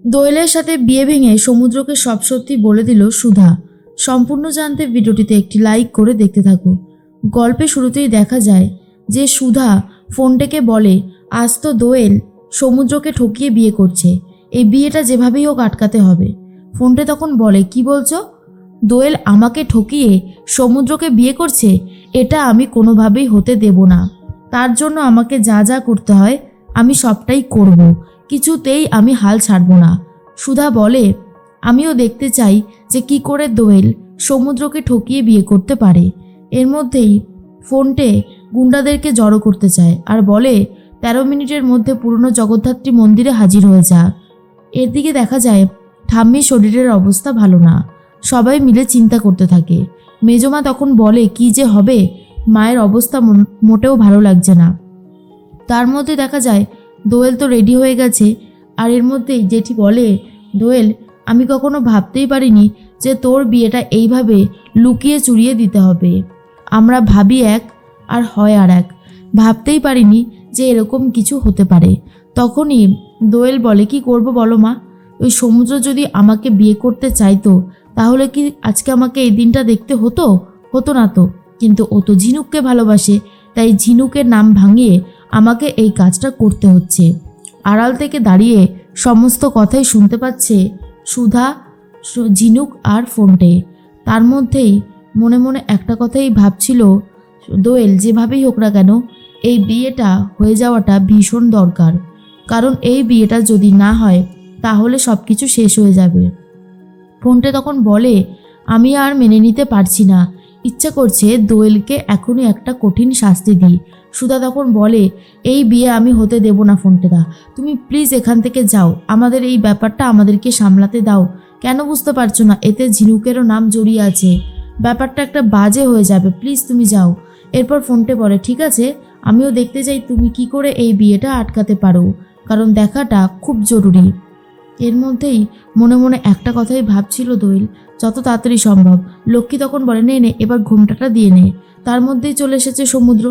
দোয়েলের সাথে বিয়ে ভেঙে সমুদ্রকে সব সত্যি বলে দিল সুধা। সম্পূর্ণ জানতে ভিডিওটিতে একটি লাইক করে দেখতে থাকো। গল্পে শুরুতেই দেখা যায় যে সুধা ফোনটাকে বলে আজ তো দোয়েল সমুদ্রকে ঠকিয়ে বিয়ে করছে, এই বিয়েটা যেভাবেই হোক আটকাতে হবে। ফোনটে তখন বলে কি বলছো? দোয়েল আমাকে ঠকিয়ে সমুদ্রকে বিয়ে করছে, এটা আমি কোনোভাবেই হতে দেব না। তার জন্য আমাকে যা যা করতে হয় আমি সবটাই করব, কিছুতেই আমি হাল ছাড়ব না। সুধা বলে আমিও দেখতে চাই যে কি করে দোয়েল সমুদ্রকে ঠকিয়ে বিয়ে করতে পারে। এর মধ্যেই ফোনটে গুন্ডাদেরকে জড়ো করতে চায় আর বলে 13 মিনিটের মধ্যে পুরনো জগদ্ধাত্রী মন্দিরে হাজির হয়ে যা। এর দিকে দেখা যায় ঠাম্মির শরীরের অবস্থা ভালো না, সবাই মিলে চিন্তা করতে থাকে। মেজমা তখন বলে কি যে হবে, মায়ের অবস্থা মোটেও ভালো লাগছে না। তার মধ্যে দেখা যায় দোয়েল তো রেডি হয়ে গেছে, আর এর মধ্যেই জেঠি বলে দোয়েল আমি কখনো ভাবতেই পারিনি যে তোর বিয়েটা এইভাবে লুকিয়ে চুরিয়ে দিতে হবে। আমরা ভাবি এক আর হয় আর এক, ভাবতেই পারিনি যে এরকম কিছু হতে পারে। তখনই দোয়েল বলে কি করব বলো মা, ওই সমুদ্র যদি আমাকে বিয়ে করতে চাইতো তাহলে কি আজকে আমাকে এই দিনটা দেখতে হতো? হতো না তো, কিন্তু ও তো ঝিনুককে ভালোবাসে, তাই ঝিনুকের নাম ভাঙিয়ে আমাকে এই কাজটা করতে হচ্ছে। আড়াল থেকে দাঁড়িয়ে সমস্ত কথাই শুনতে পাচ্ছে সুধা, ঝিনুক আর ফোনটে। তার মধ্যেই মনে মনে একটা কথাই ভাবছিল দোয়েল যেভাবেই হোক না কেন এই বিয়েটা হয়ে যাওয়াটা ভীষণ দরকার, কারণ এই বিয়েটা যদি না হয় তাহলে সব কিছু শেষ হয়ে যাবে। ফোনটে তখন বলে আমি আর মেনে নিতে পারছি না, ইচ্ছা করছে দোয়েলকে এখনই একটা কঠিন শাস্তি দিই। সুধা তখন বলে এই বিয়ে আমি হতে দেব না ফোনটেদা, তুমি প্লিজ এখান থেকে যাও, আমাদের এই ব্যাপারটা আমাদেরকে সামলাতে দাও। কেন বুঝতে পারছো না, এতে ঝিনুকেরও নাম জড়িয়ে আছে, ব্যাপারটা একটা বাজে হয়ে যাবে, প্লিজ তুমি যাও। এরপর ফোনটে বলে ঠিক আছে, আমিও দেখতে চাই তুমি কি করে এই বিয়েটা আটকাতে পারো, কারণ দেখাটা খুব জরুরি। এর মধ্যেই মনে মনে একটা কথাই ভাবছিল দোয়েল, যত তাড়াতাড়ি সম্ভব। লক্ষ্মী তখন বলে নে নে এবার ঘোমটাটা দিয়ে নে। তার মধ্যেই চলে এসেছে সমুদ্র।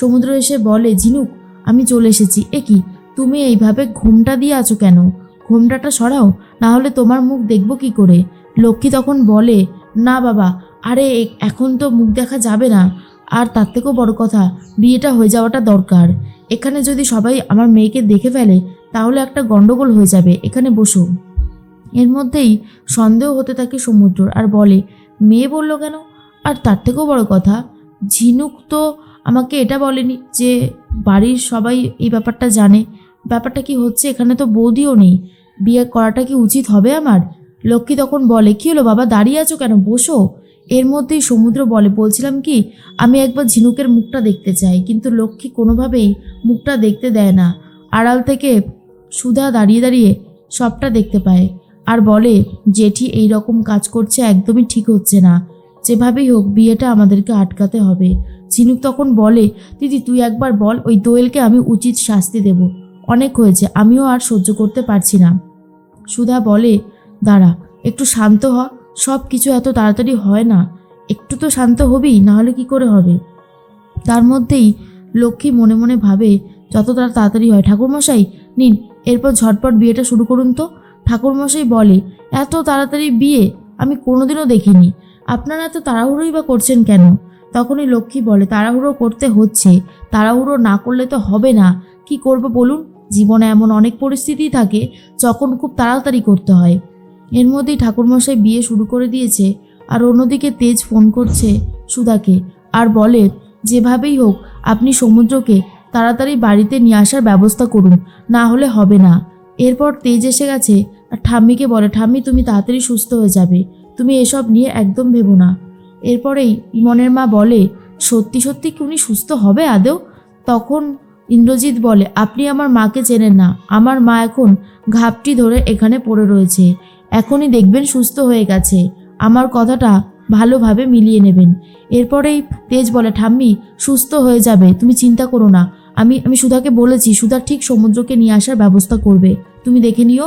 সমুদ্র এসে বলে ঝিনুক আমি চলে এসেছি। এ কি, তুমি এইভাবে ঘোমটা দিয়ে আছো কেন? ঘোমটাটা সরাও, না হলে তোমার মুখ দেখব কি করে? লক্ষ্মী তখন বলে না বাবা, আরে এখন তো মুখ দেখা যাবে না, আর তার থেকেও বড় কথা বিয়েটা হয়ে যাওয়াটা দরকার। এখানে যদি সবাই আমার মেয়েকে দেখে ফেলে তাহলে একটা গন্ডগোল হয়ে যাবে, এখানে বসো। এর মধ্যেই সন্দেহ হতে থাকে সমুদ্রর আর বলে মেয়ে বলল কেন? আর তার থেকেও বড় কথা ঝিনুক তো আমাকে এটা বলেনি যে বাড়ির সবাই এই ব্যাপারটা জানে। ব্যাপারটা কি হচ্ছে, এখানে তো বৌদিও নেই, বিয়ে করাটা কি উচিত হবে আমার? লক্ষ্মী তখন বলে কি হলো বাবা, দাঁড়িয়ে আছো কেন, বসো। এর মধ্যেই সমুদ্র বলছিলাম কি আমি একবার ঝিনুকের মুখটা দেখতে চাই, কিন্তু লক্ষ্মী কোনোভাবেই মুখটা দেখতে দেয় না। আড়াল থেকে সুধা দাঁড়িয়ে দাঁড়িয়ে সবটা দেখতে পায় আর বলে জেঠি এই রকম কাজ করছে, একদমই ঠিক হচ্ছে না, যেভাবেই হোক বিয়েটা আমাদেরকে আটকাতে হবে। ঝিনুক তখন বলে দিদি তুই একবার বল, ওই দোয়েলকে আমি উচিত শাস্তি দেব, অনেক হয়েছে, আমিও আর সহ্য করতে পারছি না। সুধা বলে দাঁড়া একটু শান্ত হ, সব কিছু এত তাড়াতাড়ি হয় না, একটু তো শান্ত হবি, না হলে কি করে হবে? তার মধ্যেই লক্ষ্মী মনে মনে ভাবে যত তাড়াতাড়ি হয় ঠাকুরমশাই নিন, এরপর ঝটপট বিয়েটা শুরু করুন তো। ঠাকুরমশাই বলে এত তাড়াতাড়ি বিয়ে আমি কোনোদিনও দেখিনি, আপনারা এত তাড়াহুড়োই বা করছেন কেন? তখনই লক্ষ্মী বলে তাড়াহুড়ো করতে হচ্ছে, তাড়াহুড়ো না করলে তো হবে না, কি করব বলুন, জীবনে এমন অনেক পরিস্থিতি থাকে যখন খুব তাড়াতাড়ি করতে হয়। এর মধ্যেই ঠাকুরমশাই বিয়ে শুরু করে দিয়েছে, আর অন্যদিকে তেজ ফোন করছে সুধাকে আর বলে যেভাবেই হোক আপনি সমুদ্রকে তাড়াতাড়ি বাড়িতে নিয়ে আসার ব্যবস্থা করুন, না হলে হবে না। এরপর তেজ এসে গেছে আর ঠাম্মিকে বলে ঠাম্মি তুমি তাড়াতাড়ি সুস্থ হয়ে যাবে, তুমি এসব নিয়ে একদম ভেবো না। এরপরেই ইমনের মা বলে সত্যি সত্যি কি উনি সুস্থ হবে আদৌ? তখন ইন্দ্রজিৎ বলে আপনি আমার মাকে চেনেন না, আমার মা এখন ঘাপটি ধরে এখানে পড়ে রয়েছে, এখনই দেখবেন সুস্থ হয়ে গেছে, আমার কথাটা ভালোভাবে মিলিয়ে নেবেন। এরপরেই তেজ বলে ঠাম্মি সুস্থ হয়ে যাবে, তুমি চিন্তা করো না, আমি সুধাকে বলেছি, সুধা ঠিক সমুদ্রকে নিয়ে আসার ব্যবস্থা করবে, তুমি দেখে নিও।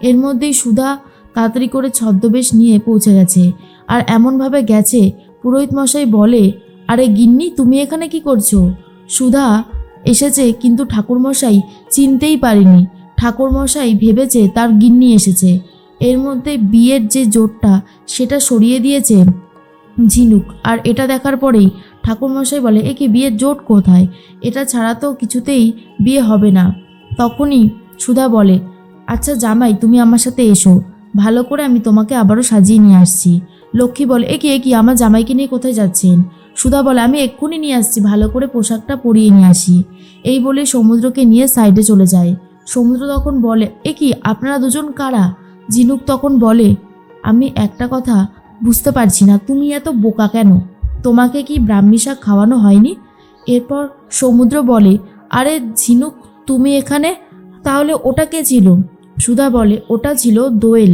এর মধ্যেই সুধা তাড়াতাড়ি করে ছদ্মবেশ নিয়ে পৌঁছে গেছে, আর এমনভাবে গেছে পুরোহিত মশাই বলে আরে গিন্নি তুমি এখানে কি করছো? সুধা এসেছে কিন্তু ঠাকুরমশাই চিনতেই পারেনি, ঠাকুরমশাই ভেবেছে তার গিন্নি এসেছে। এর মধ্যে বিয়ের যে জোটটা সেটা সরিয়ে দিয়েছে ঝিনুক। আর এটা দেখার পরেই ঠাকুরমশাই বলে, এ কি বিয়ের জোট কোথায়? এটা ছাড়া তো কিছুতেই বিয়ে হবে না। তখনই সুধা বলে, আচ্ছা জামাই, তুমি আমার সাথে এসো, ভালো করে আমি তোমাকে আবারও সাজিয়ে নিয়ে আসছি। লক্ষ্মী বলে, এ কি আমার জামাইকে নিয়ে কোথায় যাচ্ছেন? সুধা বলে, আমি এক্ষুনি নিয়ে আসছি, ভালো করে পোশাকটা পরিয়ে নিয়ে আসি। এই বলে সমুদ্রকে নিয়ে সাইডে চলে যায়। সমুদ্র তখন বলে, এ কি আপনারা দুজন কারা? ঝিনুক তখন বলে, আমি একটা কথা বুঝতে পারছি না, তুমি এত বোকা কেন? তোমাকে কি ব্রাহ্মী শাক খাওয়ানো হয়নি? এরপর সমুদ্র বলে, আরে ঝিনুক, তুমি এখানে? তাহলে ওটা কে ছিল? সুধা বলে, ওটা ছিল দোয়েল।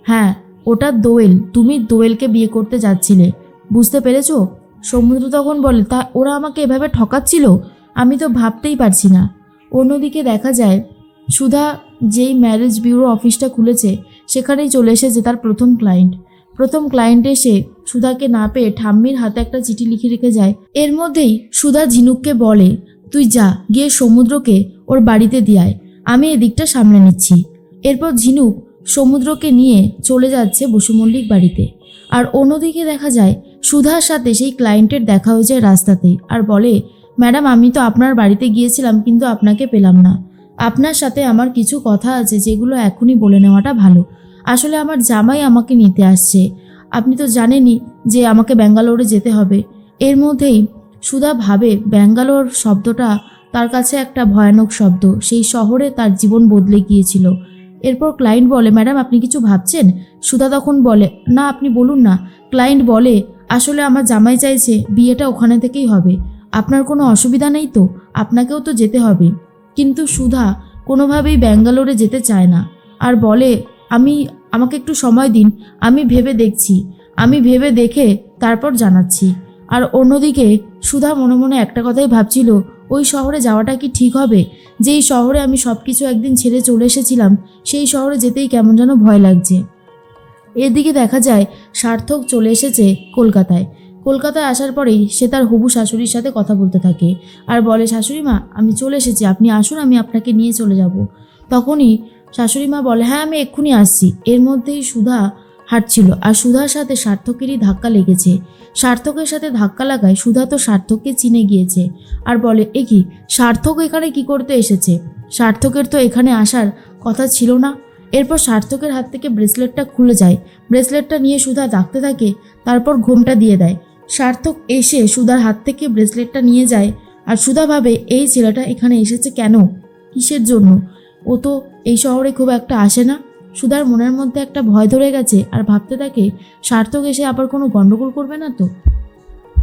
হ্যাঁ, ওটা দোয়েল, তুমি দোয়েলকে বিয়ে করতে যাচ্ছিলে, বুঝতে পেরেছো? সমুদ্র তখন বলে, তা ওরা আমাকে এভাবে ঠকাচ্ছিল? আমি তো ভাবতেই পারছি না। অন্যদিকে দেখা যায় সুধা যেই ম্যারেজ ব্যুরো অফিসটা খুলেছে সেখানেই চলে এসেছে তার প্রথম ক্লায়েন্ট এসে সুধাকে না পেয়ে ঠাম্মির হাতে একটা চিঠি লিখে রেখে যায়। এর মধ্যেই সুধা ঝিনুককে বলে, তুই যা গিয়ে সমুদ্রকে ওর বাড়িতে দিয়ে আয়, আমি এদিকটা সামলে নিচ্ছি। এরপর ঝিনুক সমুদ্রকে নিয়ে চলে যাচ্ছে বসু মল্লিক বাড়িতে। আর অন্যদিকে দেখা যায় সুধার সাথে সেই ক্লায়েন্টের দেখা হয়ে যায় রাস্তাতেই। আর বলে, ম্যাডাম, আমি তো আপনার বাড়িতে গিয়েছিলাম কিন্তু আপনাকে পেলাম না। আপনার সাথে আমার কিছু কথা আছে যেগুলো এখনই বলে নেওয়াটা ভালো। আসলে আমার জামাই আমাকে নিতে আসছে, আপনি তো জানেনই যে আমাকে ব্যাঙ্গালোরে যেতে হবে। এর মধ্যেই সুধা ভাবে ব্যাঙ্গালোর শব্দটা তার কাছে একটা ভয়ানক শব্দ, সেই শহরে তার জীবন বদলে গিয়েছিল। এরপর ক্লায়েন্ট বলে, ম্যাডাম আপনি কিছু ভাবছেন? সুধা তখন বলে, না আপনি বলুন না। ক্লায়েন্ট বলে, আসলে আমার জামাই চাইছে বিয়েটা ওখানে থেকেই হবে, আপনার কোনো অসুবিধা নেই তো? আপনাকেও তো যেতে হবে। কিন্তু সুধা কোনোভাবেই ব্যাঙ্গালোরে যেতে চায় না আর বলে, আমাকে একটু সময় দিন, আমি ভেবে দেখছি, আমি ভেবে দেখে তারপর জানাচ্ছি। আর অন্যদিকে সুধা মনে মনে একটা কথাই ভাবছিল, ওই শহরে যাওয়াটা কি ঠিক হবে? যেই শহরে আমি সব কিছু একদিন ছেড়ে চলে এসেছিলাম, সেই শহরে যেতেই কেমন যেন ভয় লাগছে। এদিকে দেখা যায় সার্থক চলে এসেছে কলকাতায় আসার পরেই সে তার হবু শাশুড়ির সাথে কথা বলতে থাকে আর বলে, শাশুড়ি মা, আমি চলে এসেছি, আপনি আসুন, আমি আপনাকে নিয়ে চলে যাব। তখনই শাশুড়ি মা বলে, হ্যাঁ আমি এক্ষুনি আসছি। এর মধ্যেই সুধা হাঁটছিল আর সুধার সাথে সার্থকেরই ধাক্কা লেগেছে। সার্থকের সাথে ধাক্কা লাগায় সুধা তো সার্থককে চিনে গিয়েছে আর বলে, এ কি, সার্থক এখানে কি করতে এসেছে? সার্থকের তো এখানে আসার কথা ছিল না। এরপর সার্থকের হাত থেকে ব্রেসলেটটা খুলে যায়। ব্রেসলেটটা নিয়ে সুধা ডাকতে থাকে, তারপর ঘোমটা দিয়ে দেয়। সার্থক এসে সুধার হাত থেকে ব্রেসলেটটা নিয়ে যায় আর সুধা ভাবে, এই ছেলেটা এখানে এসেছে কেন, কিসের জন্য? ও তো এই শহরে খুব একটা আসে না। সুধার মনের মধ্যে একটা ভয় ধরে গেছে আর ভাবতে থাকে, সার্থক এসে আবার কোনো গন্ডগোল করবে না তো।